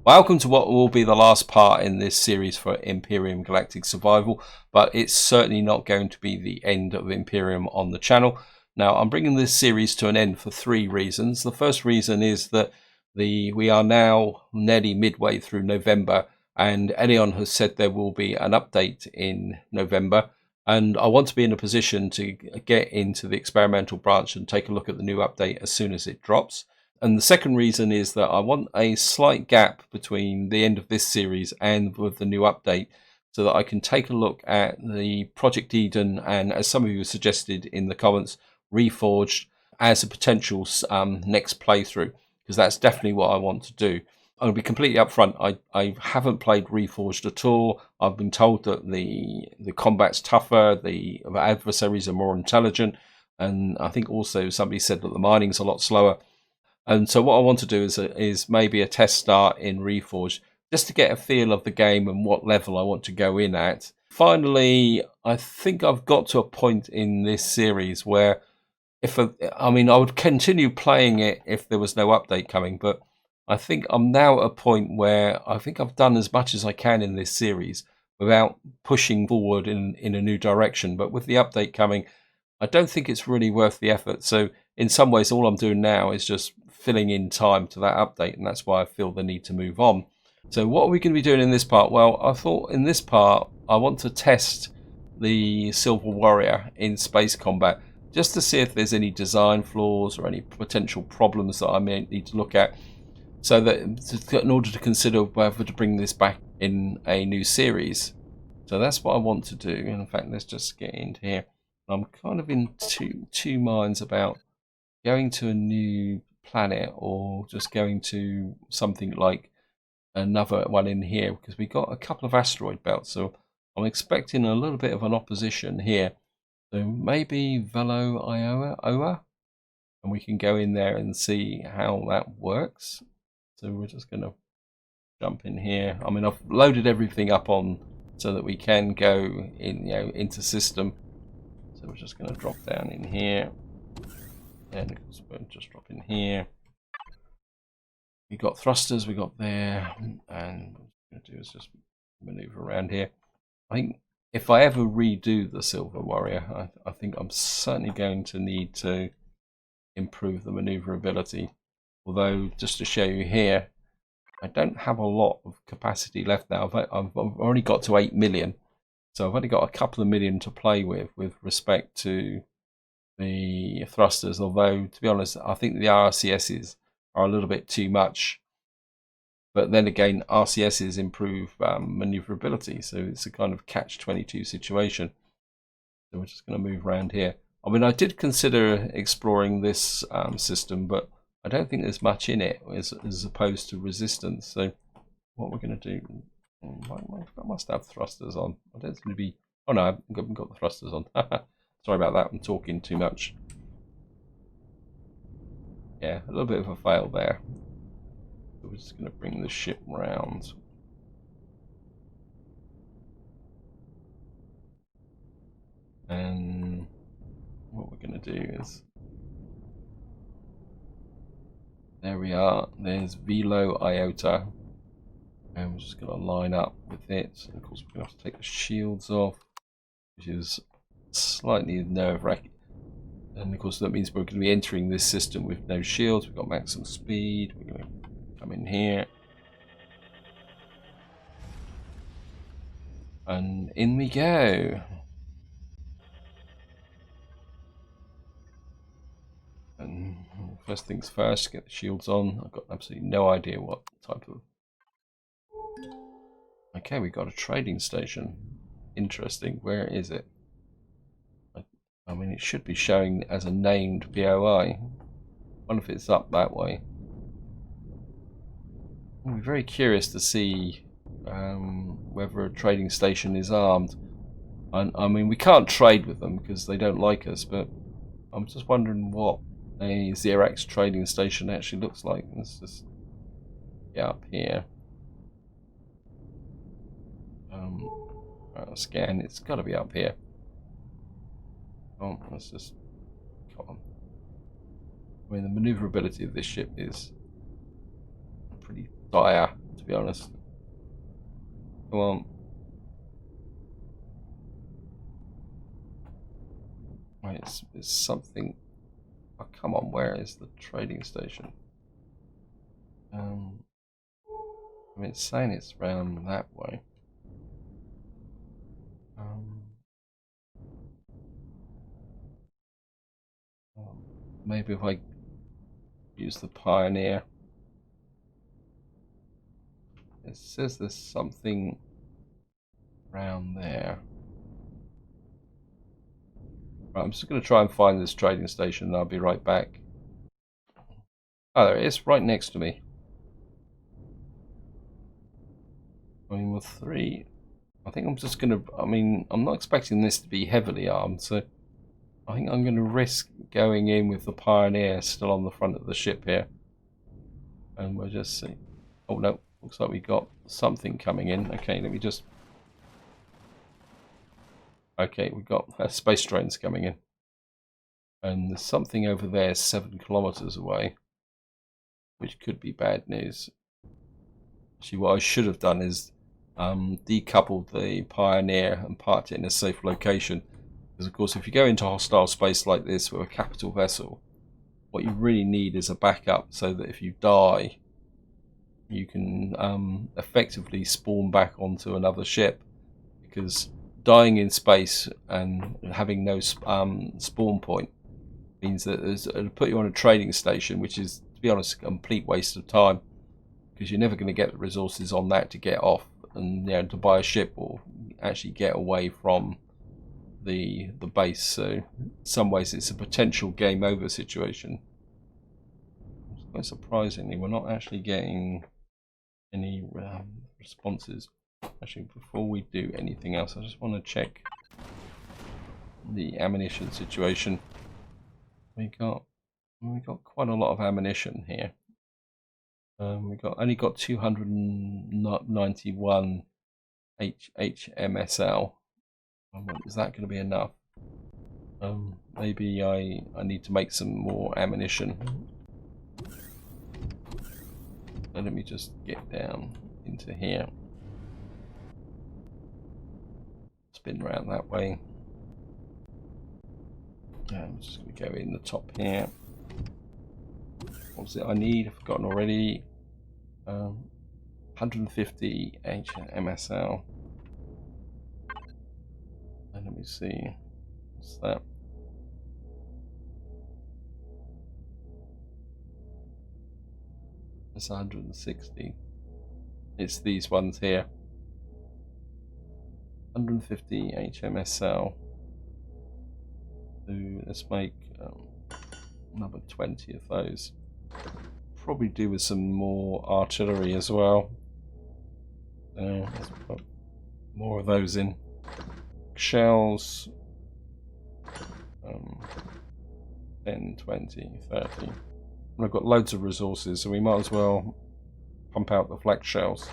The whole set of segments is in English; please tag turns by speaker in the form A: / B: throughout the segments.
A: Welcome to what will be the last part in this series for Empyrion Galactic Survival, but it's certainly not going to be the end of Empyrion on the channel. Now, I'm bringing this series to an end for three reasons. The first reason is that we are now nearly midway through November, and Empyrion has said there will be an update in November, and I want to be in a position to get into the experimental branch and take a look at the new update as soon as it drops. And the second reason is that I want a slight gap between the end of this series and with the new update, so that I can take a look at the Project Eden and, as some of you suggested in the comments, Reforged as a potential next playthrough, because that's definitely what I want to do. I'll be completely upfront. I haven't played Reforged at all. I've been told that the combat's tougher, the adversaries are more intelligent, and I think also somebody said that the mining's a lot slower. And so what I want to do is maybe a test start in Reforged, just to get a feel of the game and what level I want to go in at. Finally, I think I've got to a point in this series where I would continue playing it if there was no update coming, but I think I'm now at a point where I think I've done as much as I can in this series without pushing forward in a new direction. But with the update coming, I don't think it's really worth the effort. So in some ways, all I'm doing now is just filling in time to that update, and that's why I feel the need to move on. So what are we going to be doing in this part? Well, I thought in this part I want to test the Silver Warrior in space combat, just to see if there's any design flaws or any potential problems that I may need to look at, so that in order to consider whether to bring this back in a new series. So that's what I want to do. And in fact, let's just get into here. I'm kind of in two minds about going to a new planet or just going to something like another one in here, because we got a couple of asteroid belts, so I'm expecting a little bit of an opposition here. So maybe Velo Iowa, and we can go in there and see how that works. So we're just going to jump in here. I mean, I've loaded everything up on so that we can go in, into system. So we're just going to drop down in here, and we'll just drop in here. We got thrusters, we got there, and what we're going to do is just maneuver around here. I think if I ever redo the Silver Warrior, I think I'm certainly going to need to improve the maneuverability. Although, just to show you here, I don't have a lot of capacity left now. I've already got to 8 million. So I've only got a couple of million to play with respect to the thrusters. Although, to be honest, I think the RCSs are a little bit too much. But then again, RCSs improve maneuverability. So it's a kind of catch-22 situation. So we're just going to move around here. I mean, I did consider exploring this system, but I don't think there's much in it as opposed to resistance. So what we're going to do... I must have thrusters on. I don't seem to be... Oh no, I haven't got the thrusters on. Sorry about that, I'm talking too much. Yeah, a little bit of a fail there. So we're just going to bring the ship round. And what we're going to do is... There we are. There's Velo Iota. And we're just going to line up with it. And of course, we're going to have to take the shields off, which is slightly nerve-wracking. And of course, that means we're going to be entering this system with no shields. We've got maximum speed. We're going to come in here. And in we go. And first things first, get the shields on. I've got absolutely no idea what type of... Okay, we've got a trading station. Interesting. Where is it? I mean, it should be showing as a named POI. I wonder if it's up that way. I'm very curious to see whether a trading station is armed. I mean, we can't trade with them because they don't like us, but I'm just wondering what a Zirax Trading Station actually looks like. Let's just get up here. Scan, it's got to be up here. Oh, let's just... Come on. I mean, the maneuverability of this ship is pretty dire, to be honest. Come on. Wait, it's something. Oh, come on, where is the trading station? I mean, it's saying it's round that way. Maybe if I use the Pioneer. It says there's something around there. Right, I'm just going to try and find this trading station and I'll be right back. Oh, there it is, right next to me. I mean, with 3, I think I'm just going to, I mean, I'm not expecting this to be heavily armed, so I think I'm going to risk going in with the Pioneer still on the front of the ship here. And we'll just see. Oh no, looks like we got something coming in. Okay, let me just... Okay, we've got space trains coming in. And there's something over there 7 kilometers away, which could be bad news. Actually, what I should have done is decoupled the Pioneer and parked it in a safe location. Because, of course, if you go into hostile space like this with a capital vessel, what you really need is a backup so that if you die, you can effectively spawn back onto another ship. Because dying in space and having no spawn point means that it'll put you on a trading station, which is, to be honest, a complete waste of time, because you're never going to get the resources on that to get off and, you know, to buy a ship or actually get away from the base. So in some ways it's a potential game over situation. Quite surprisingly, we're not actually getting any responses. Actually, before we do anything else, I just want to check the ammunition situation. We got quite a lot of ammunition here. We only got 291 HMSL. Is that going to be enough? Maybe I need to make some more ammunition. So let me just get down into here. Spin around that way. I'm just going to go in the top here. What was it I need? I've forgotten already. 150 HMSL. And let me see. What's that? It's 160. It's these ones here. 150 HMSL. So let's make another 20 of those. Probably do with some more artillery as well. Let's put more of those in. Shells. 10, 20, 30. And I've got loads of resources, so we might as well pump out the flak shells.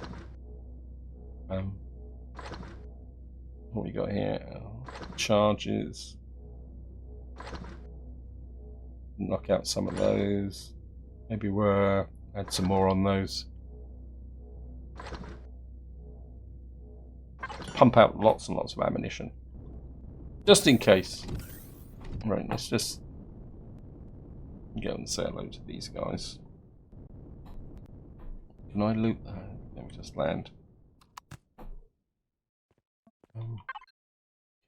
A: What we got here? Charges. Knock out some of those. Maybe we'll add some more on those. Pump out lots and lots of ammunition, just in case. Right, let's just go and say hello to these guys. Can I loot that? Let me just land.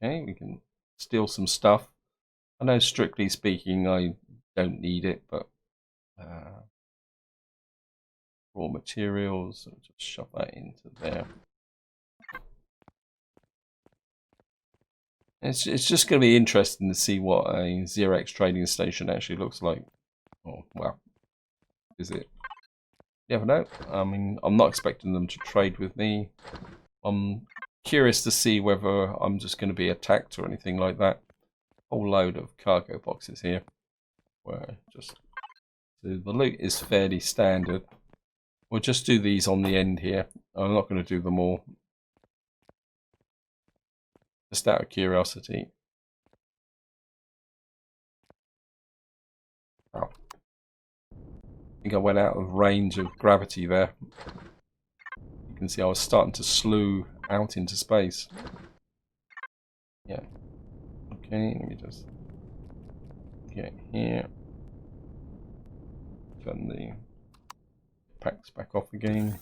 A: Okay, we can steal some stuff. I know, strictly speaking, I don't need it, but raw materials, so just shove that into there. It's just going to be interesting to see what a Zirax Trading Station actually looks like. Oh, well, is it? You never know. I mean, I'm not expecting them to trade with me. I'm curious to see whether I'm just going to be attacked or anything like that. Whole load of cargo boxes here. Where just so the loot is fairly standard. We'll just do these on the end here. I'm not going to do them all. Just out of curiosity. Oh. I think I went out of range of gravity there. can see I was starting to slew out into space. Yeah. Okay, let me just get here. Turn the packs back off again.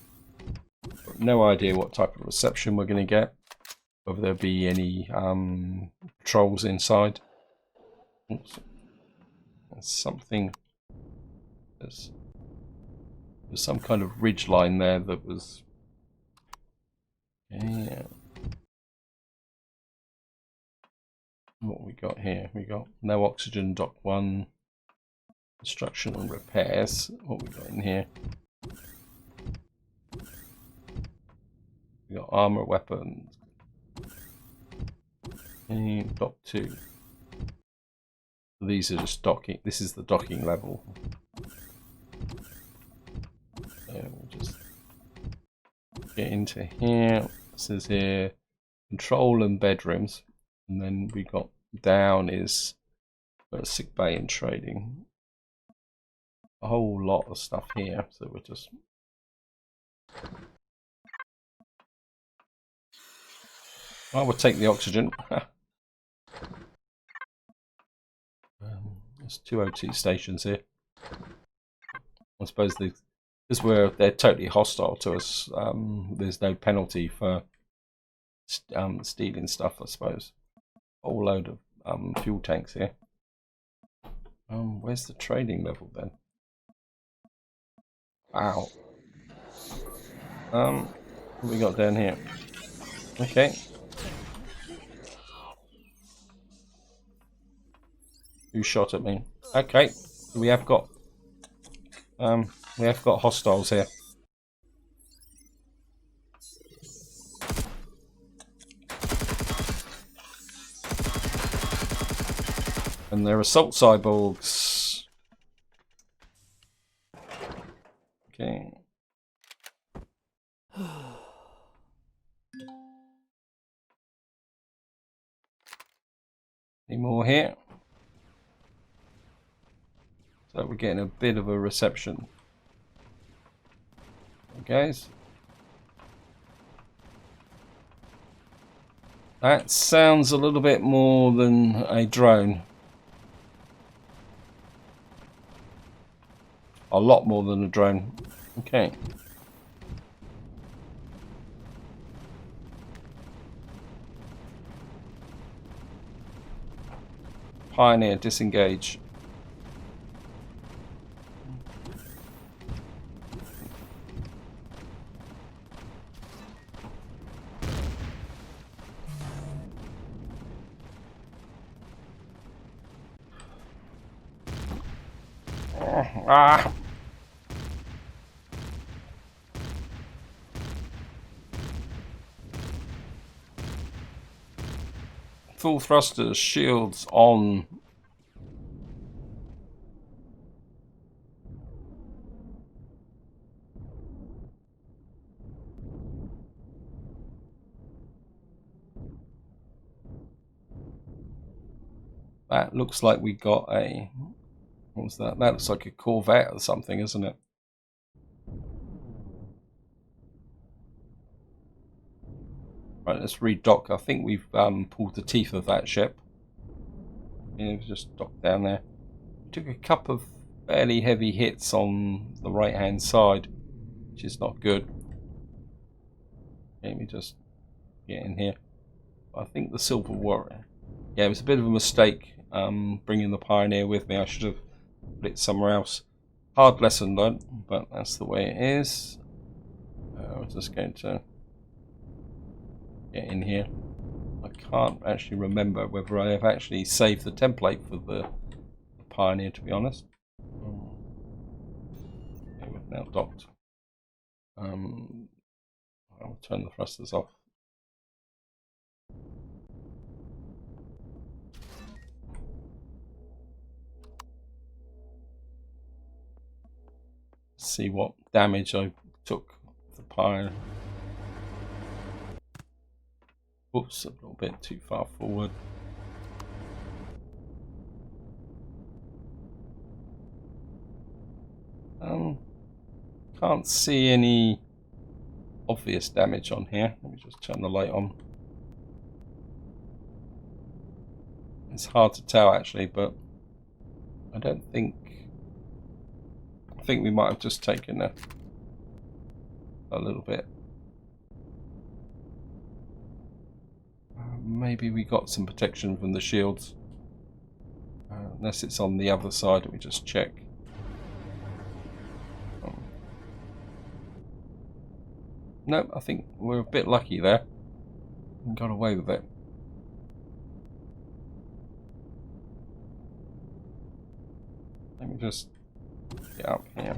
A: Got no idea what type of reception we're going to get. Whether there'll be any trolls inside. Oops. There's something. There's some kind of ridge line there that was. Yeah. What we got here? We got no oxygen, dock 1, construction and repairs. What we got in here? We got armor, weapons. And dock 2. These are just docking. This is the docking level. So we'll just get into here. It says here control and bedrooms, and then we got down is sick bay and trading. A whole lot of stuff here. So we're just we'll take the oxygen. There's 2 OT stations here. I suppose because they're totally hostile to us. There's no penalty for stealing stuff, I suppose. A whole load of fuel tanks here. Where's the trading level then? Wow. What have we got down here? Okay. Who shot at me? Okay. We have got hostiles here. And they're assault cyborgs. Okay. Any more here? So we're getting a bit of a reception. Okay, guys. That sounds a little bit more than a drone. A lot more than a drone. Okay. Pioneer, disengage. Ah! Full thrusters, shields on. That looks like we got a... What was that? That looks like a Corvette or something, isn't it? Right, let's redock. I think we've pulled the teeth of that ship. Yeah, it was just docked down there. We took a couple of fairly heavy hits on the right hand side, which is not good. Let me just get in here. I think the Silver Warrior. Yeah, it was a bit of a mistake bringing the Pioneer with me. I should have put it somewhere else. Hard lesson learned, but that's the way it is. I'm just going to get in here. I can't actually remember whether I have actually saved the template for the Pioneer, to be honest. Okay, we've now docked. I'll turn the thrusters off. See what damage I took the Pioneer. Oops, a little bit too far forward. Can't see any obvious damage on here. Let me just turn the light on. It's hard to tell actually, but I don't think... I think we might have just taken a little bit. Maybe we got some protection from the shields. Unless it's on the other side, let me just check. No, I think we're a bit lucky there. We got away with it. Let me just get up here.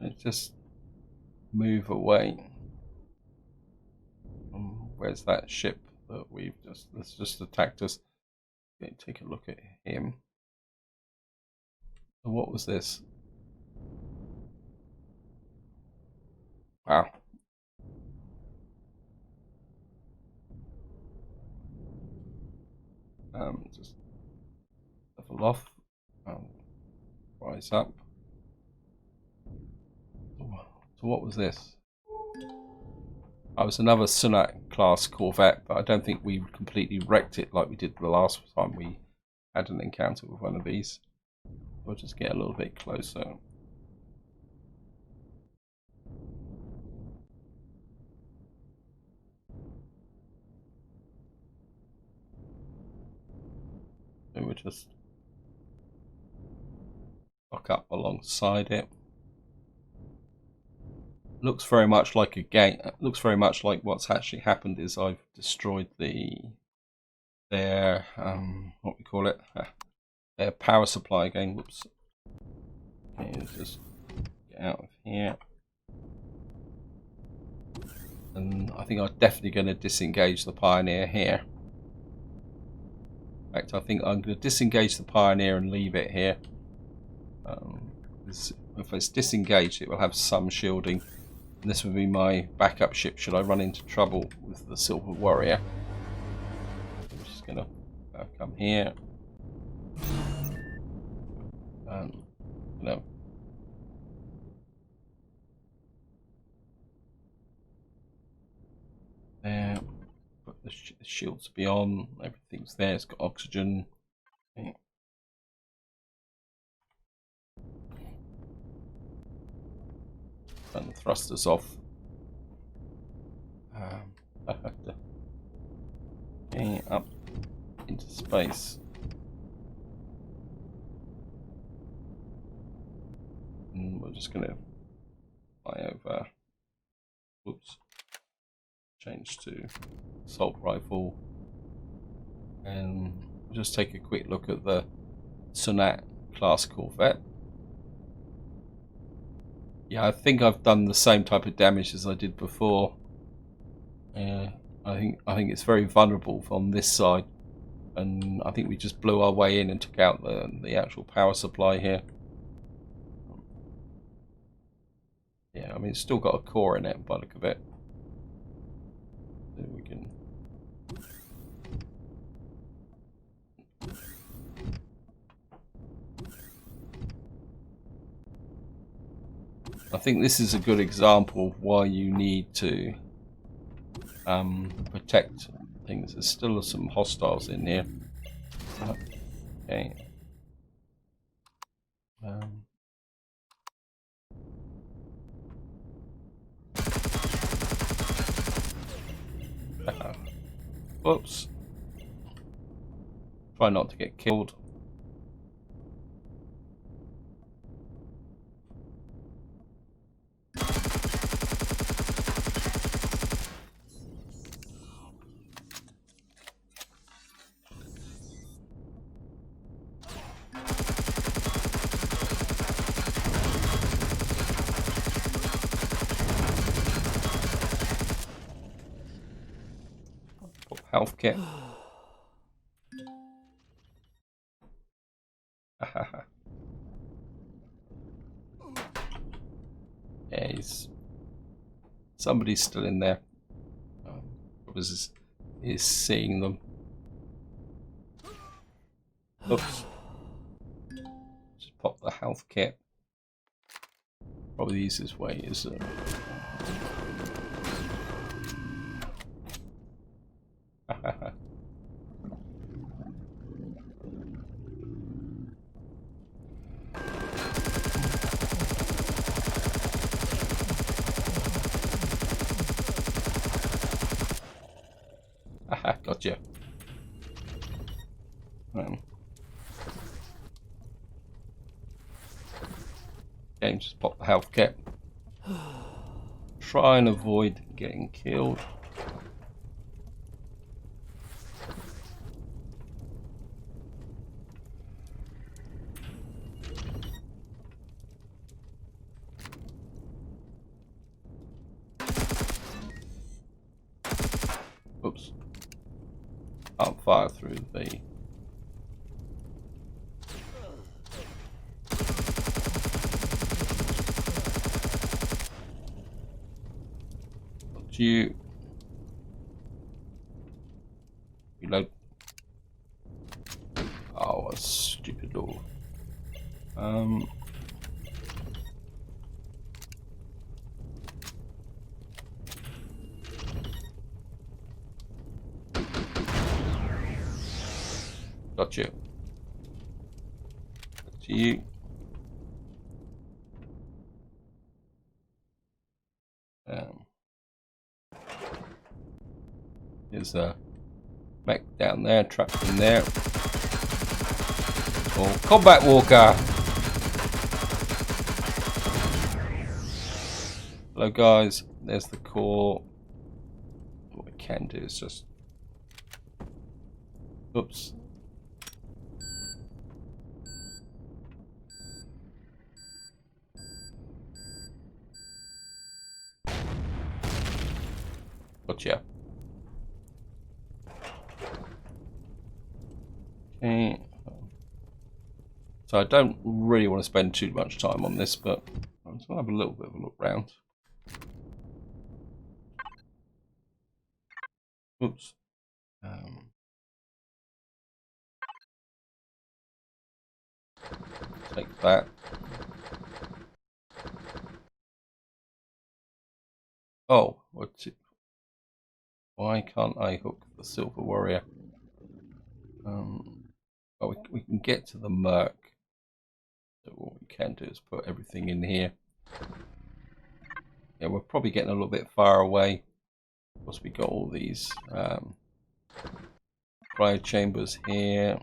A: Let's just move away. Where's that ship that that's just attacked us? Okay, take a look at him. So what was this? Wow. Just level off. Rise up. So what was this? Oh, it was another Zirax class corvette, but I don't think we completely wrecked it like we did the last time we had an encounter with one of these. We'll just get a little bit closer. So we'll just lock up alongside it. Looks very much like a game. Looks very much like what's actually happened is I've destroyed their what we call it, their power supply again. Whoops. Okay, just get out of here. And I think I'm definitely going to disengage the Pioneer here. In fact, I think I'm going to disengage the Pioneer and leave it here. If it's disengaged, it will have some shielding. And this will be my backup ship should I run into trouble with the Silver Warrior. I'm just going to come here. No. There. Put the shields be on. Everything's there. It's got oxygen. Okay. Turn the thrusters off. Okay, up into space. And we're just going to fly over. Whoops. Change to assault rifle. And we'll just take a quick look at the Zirax class corvette. Yeah, I think I've done the same type of damage as I did before. I think it's very vulnerable from this side, and I think we just blew our way in and took out the actual power supply here. Yeah, I mean it's still got a core in it by the look of it. So we can. I think this is a good example of why you need to protect things. There's still some hostiles in here. Okay. Whoops. Try not to get killed. Health kit. Yeah, somebody's still in there. Is seeing them. Oops. Just pop the health kit. Probably the easiest way is gotcha. Okay, just pop the health kit. Try and avoid getting killed. Oops. Can't fire through the... You reload. Oh, a stupid door. Got you. To you. There's a mech down there, trapped in there. Oh, combat walker. Hello guys, there's the core. What we can do is just... Oops. Gotcha. Okay. So I don't really want to spend too much time on this, but I just want to have a little bit of a look round. Oops. Take that. Oh, what's it? Why can't I hook the Silver Warrior? Well, we can get to the Merc. So what we can do is put everything in here. Yeah, we're probably getting a little bit far away. Of course, we got all these cryo chambers here.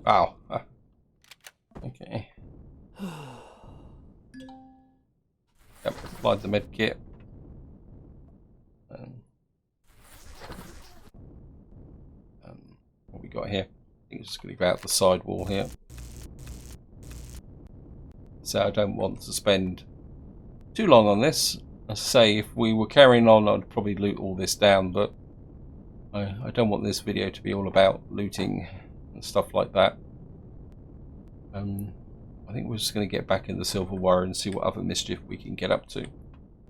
A: Wow. Okay. Yep, slide the med kit. What we got here? I think it's just going to go out the side wall here. So I don't want to spend too long on this. As I say, if we were carrying on, I'd probably loot all this down, but I don't want this video to be all about looting and stuff like that. I think we're just going to get back in the Silver Warrior and see what other mischief we can get up to.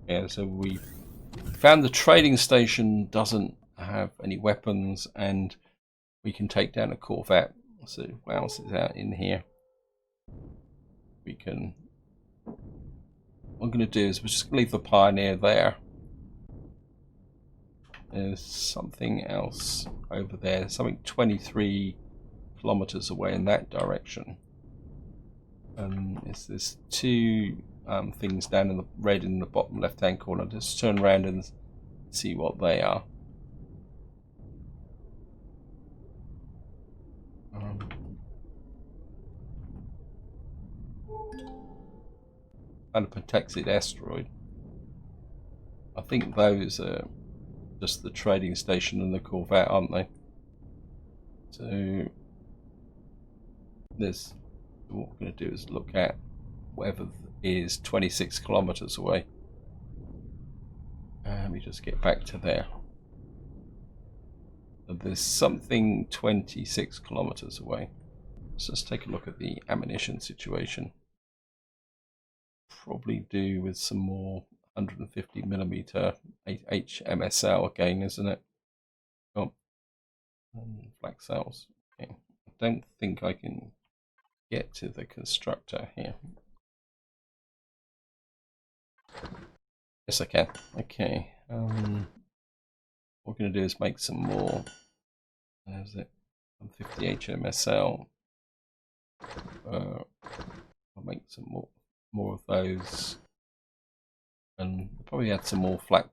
A: Yeah, so we found the trading station doesn't have any weapons, and we can take down a Corvette. So what else is out in here? We can... What I'm going to do is we're just going to leave the Pioneer there. There's something else over there, something 23 kilometers away in that direction. There's two things down in the red in the bottom left hand corner. Just turn around and see what they are. And a Pentexid asteroid. I think those are just the trading station and the Corvette, aren't they? So there's... What we're going to do is look at whatever is 26 kilometers away. And we just get back to there. and there's something 26 kilometers away. Let's just take a look at the ammunition situation. Probably do with some more 150mm HMSL again, isn't it? Oh, black cells. Okay. I don't think I can get to the constructor here. Yes, I can. Okay. What we're going to do is make some more. There's it. 150 HMSL. I'll make some more of those, and probably add some more flak.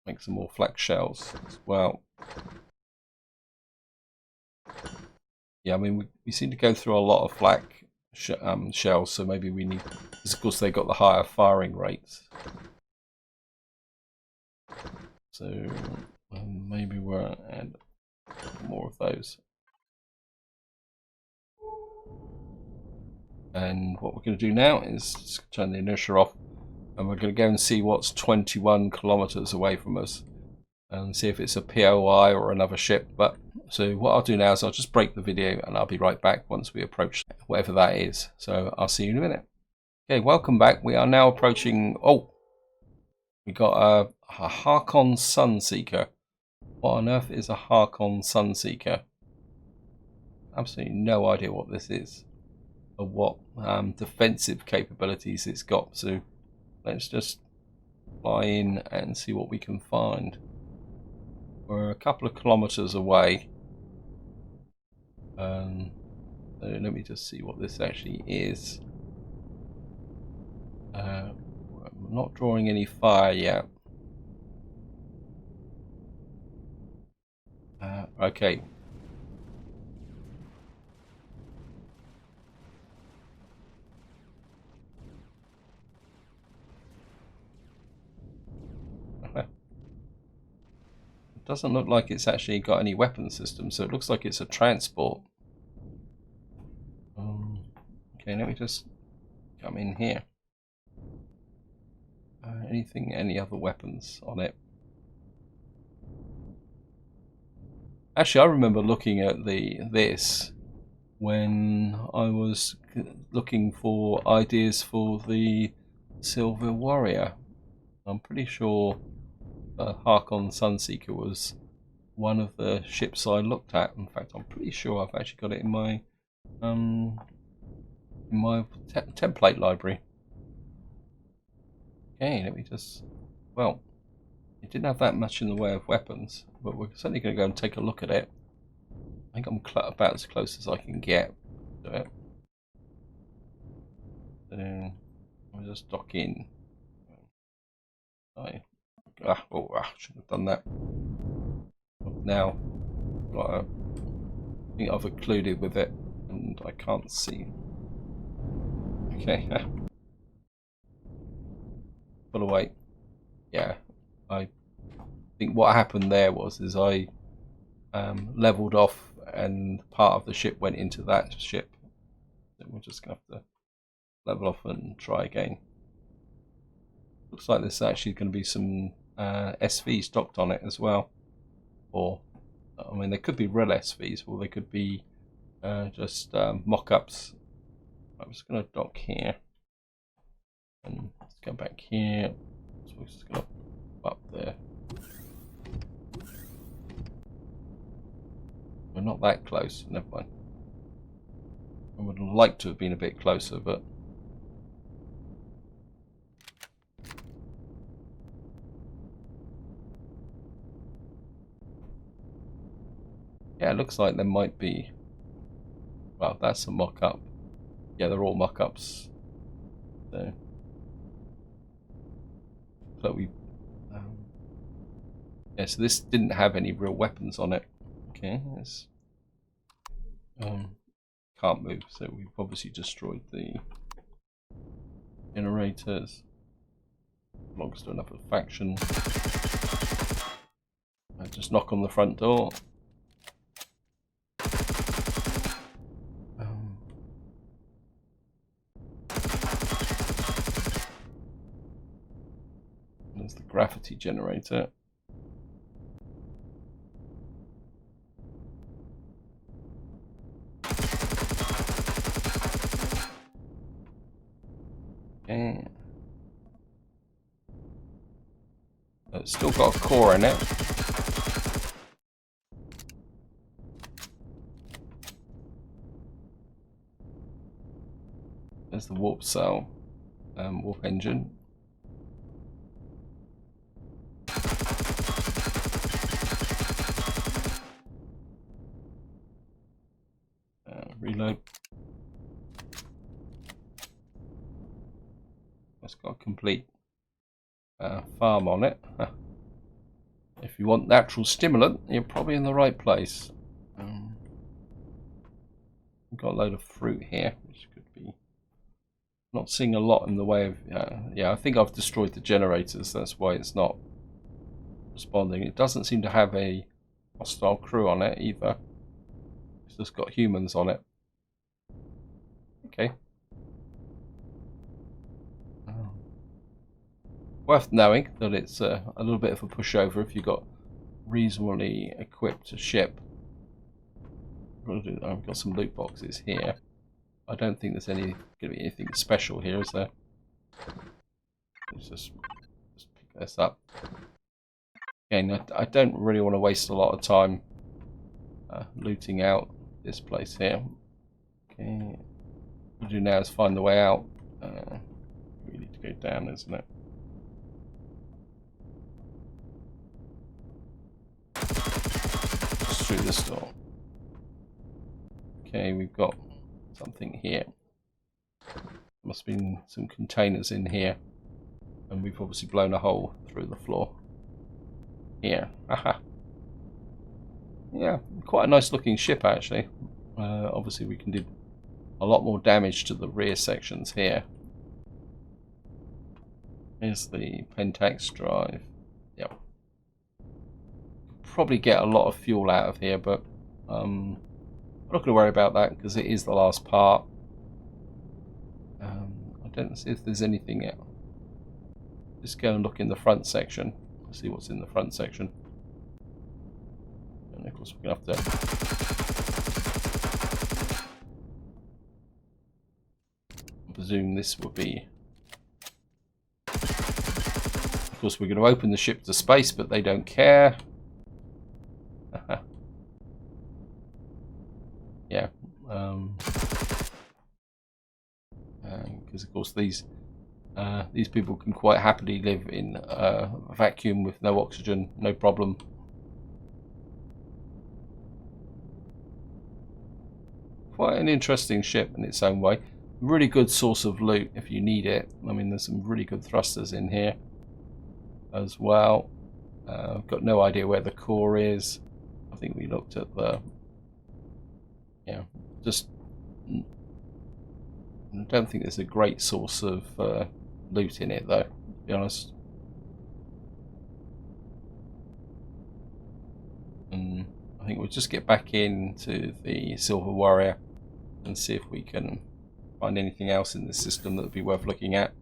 A: Make some more flak shells as well. Yeah, I mean we seem to go through a lot of flak shells, so maybe we need. Because of course they got the higher firing rates. So maybe we'll add more of those. And what we're going to do now is just turn the inertia off, and we're going to go and see what's 21 kilometers away from us, and see if it's a POI or another ship. But so what I'll do now is I'll just break the video, and I'll be right back once we approach whatever that is. So I'll see you in a minute. Okay, welcome back. We are now approaching. Oh, we got a Harkon Sunseeker. What on earth is a Harkon Sunseeker? Absolutely no idea what this is, or what defensive capabilities it's got. So let's just fly in and see what we can find. We're a couple of kilometers away. So let me just see what this actually is. I'm not drawing any fire yet. Okay. It doesn't look like it's actually got any weapon system, so it looks like it's a transport. Okay, let me just come in here. Any other weapons on it? Actually, I remember looking at this when I was looking for ideas for the Silver Warrior. I'm pretty sure Harkon Sunseeker was one of the ships I looked at. In fact, I'm pretty sure I've actually got it in my template library. Okay, let me just. Well, it didn't have that much in the way of weapons, but we're certainly going to go and take a look at it. I think I'm about as close as I can get to it. So I'll just dock in. I should have done that. Now, I think I've occluded with it, and I can't see. Okay, pull away. Yeah, I think what happened there was I leveled off, and part of the ship went into that ship. So we're just gonna have to level off and try again. Looks like there's actually going to be some SVs docked on it as well. Or, I mean, they could be real SVs, or they could be just mock-ups. I'm just going to dock here. And let's go back here. So we're just going to up there. We're not that close, never mind. I would like to have been a bit closer, but yeah, it looks like there might be. Well, that's a mock-up. Yeah, they're all mock-ups. So we. Yeah, so this didn't have any real weapons on it. Okay, let's. Can't move, so we've obviously destroyed the generators. Belongs to another faction. I just knock on the front door. There's the gravity generator. It's still got a core in it. There's the warp cell, warp engine. Reload. It's got a complete farm on it. If you want natural stimulant, you're probably in the right place. We've got a load of fruit here, which could be... Not seeing a lot in the way of... yeah, I think I've destroyed the generators. That's why it's not responding. It doesn't seem to have a hostile crew on it either. It's just got humans on it. Okay. Worth knowing that it's a little bit of a pushover if you've got reasonably equipped ship. I've got some loot boxes here. I don't think there's going to be anything special here, is there? Let's just pick this up. Again, I don't really want to waste a lot of time looting out this place here. Okay, what we do now is find the way out. We need to go down, isn't it? Just through this door. Okay, we've got something here. Must have been some containers in here, and we've obviously blown a hole through the floor here. Aha. Yeah, quite a nice looking ship actually. Obviously we can do a lot more damage to the rear sections here. Here's the Pentax drive. Yep. Probably get a lot of fuel out of here, but I'm not going to worry about that because it is the last part. I don't see if there's anything else. Just go and look in the front section. See what's in the front section. And of course we're going to have to... I presume this will be... Of course we're going to open the ship to space, but they don't care. Yeah. Because of course these people can quite happily live in a vacuum with no oxygen, no problem. Quite an interesting ship in its own way. Really good source of loot if you need it. I mean, there's some really good thrusters in here as well. I've got no idea where the core is. I think we looked at the... Yeah, just... I don't think there's a great source of loot in it though, to be honest. And I think we'll just get back into the Silver Warrior and see if we can find anything else in the system that would be worth looking at.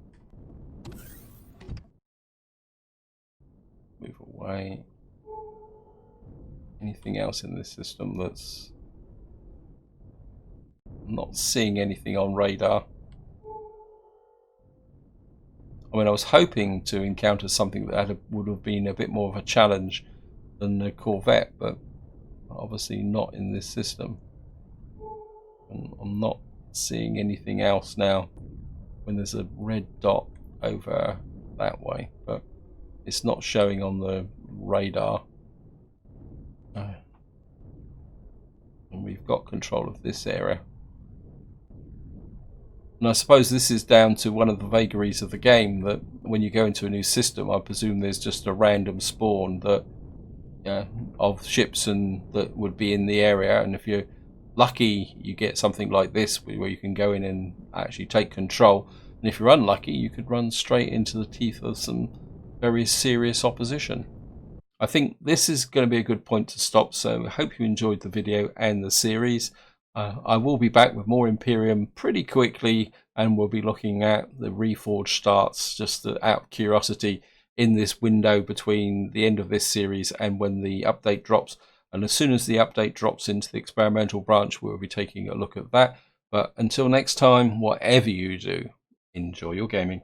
A: Move away. Anything else in this system that's... Not seeing anything on radar. I mean, I was hoping to encounter something that would have been a bit more of a challenge than the Corvette, but obviously not in this system. And I'm not seeing anything else now when there's a red dot over that way, but it's not showing on the radar. And we've got control of this area. And I suppose this is down to one of the vagaries of the game, that when you go into a new system, I presume there's just a random spawn that of ships and that would be in the area, and if you're lucky you get something like this where you can go in and actually take control, and if you're unlucky you could run straight into the teeth of some very serious opposition. I think this is going to be a good point to stop, so I hope you enjoyed the video and the series. I will be back with more Empyrion pretty quickly, and we'll be looking at the Reforged starts, just out of curiosity, in this window between the end of this series and when the update drops. And as soon as the update drops into the experimental branch, we'll be taking a look at that. But until next time, whatever you do, enjoy your gaming.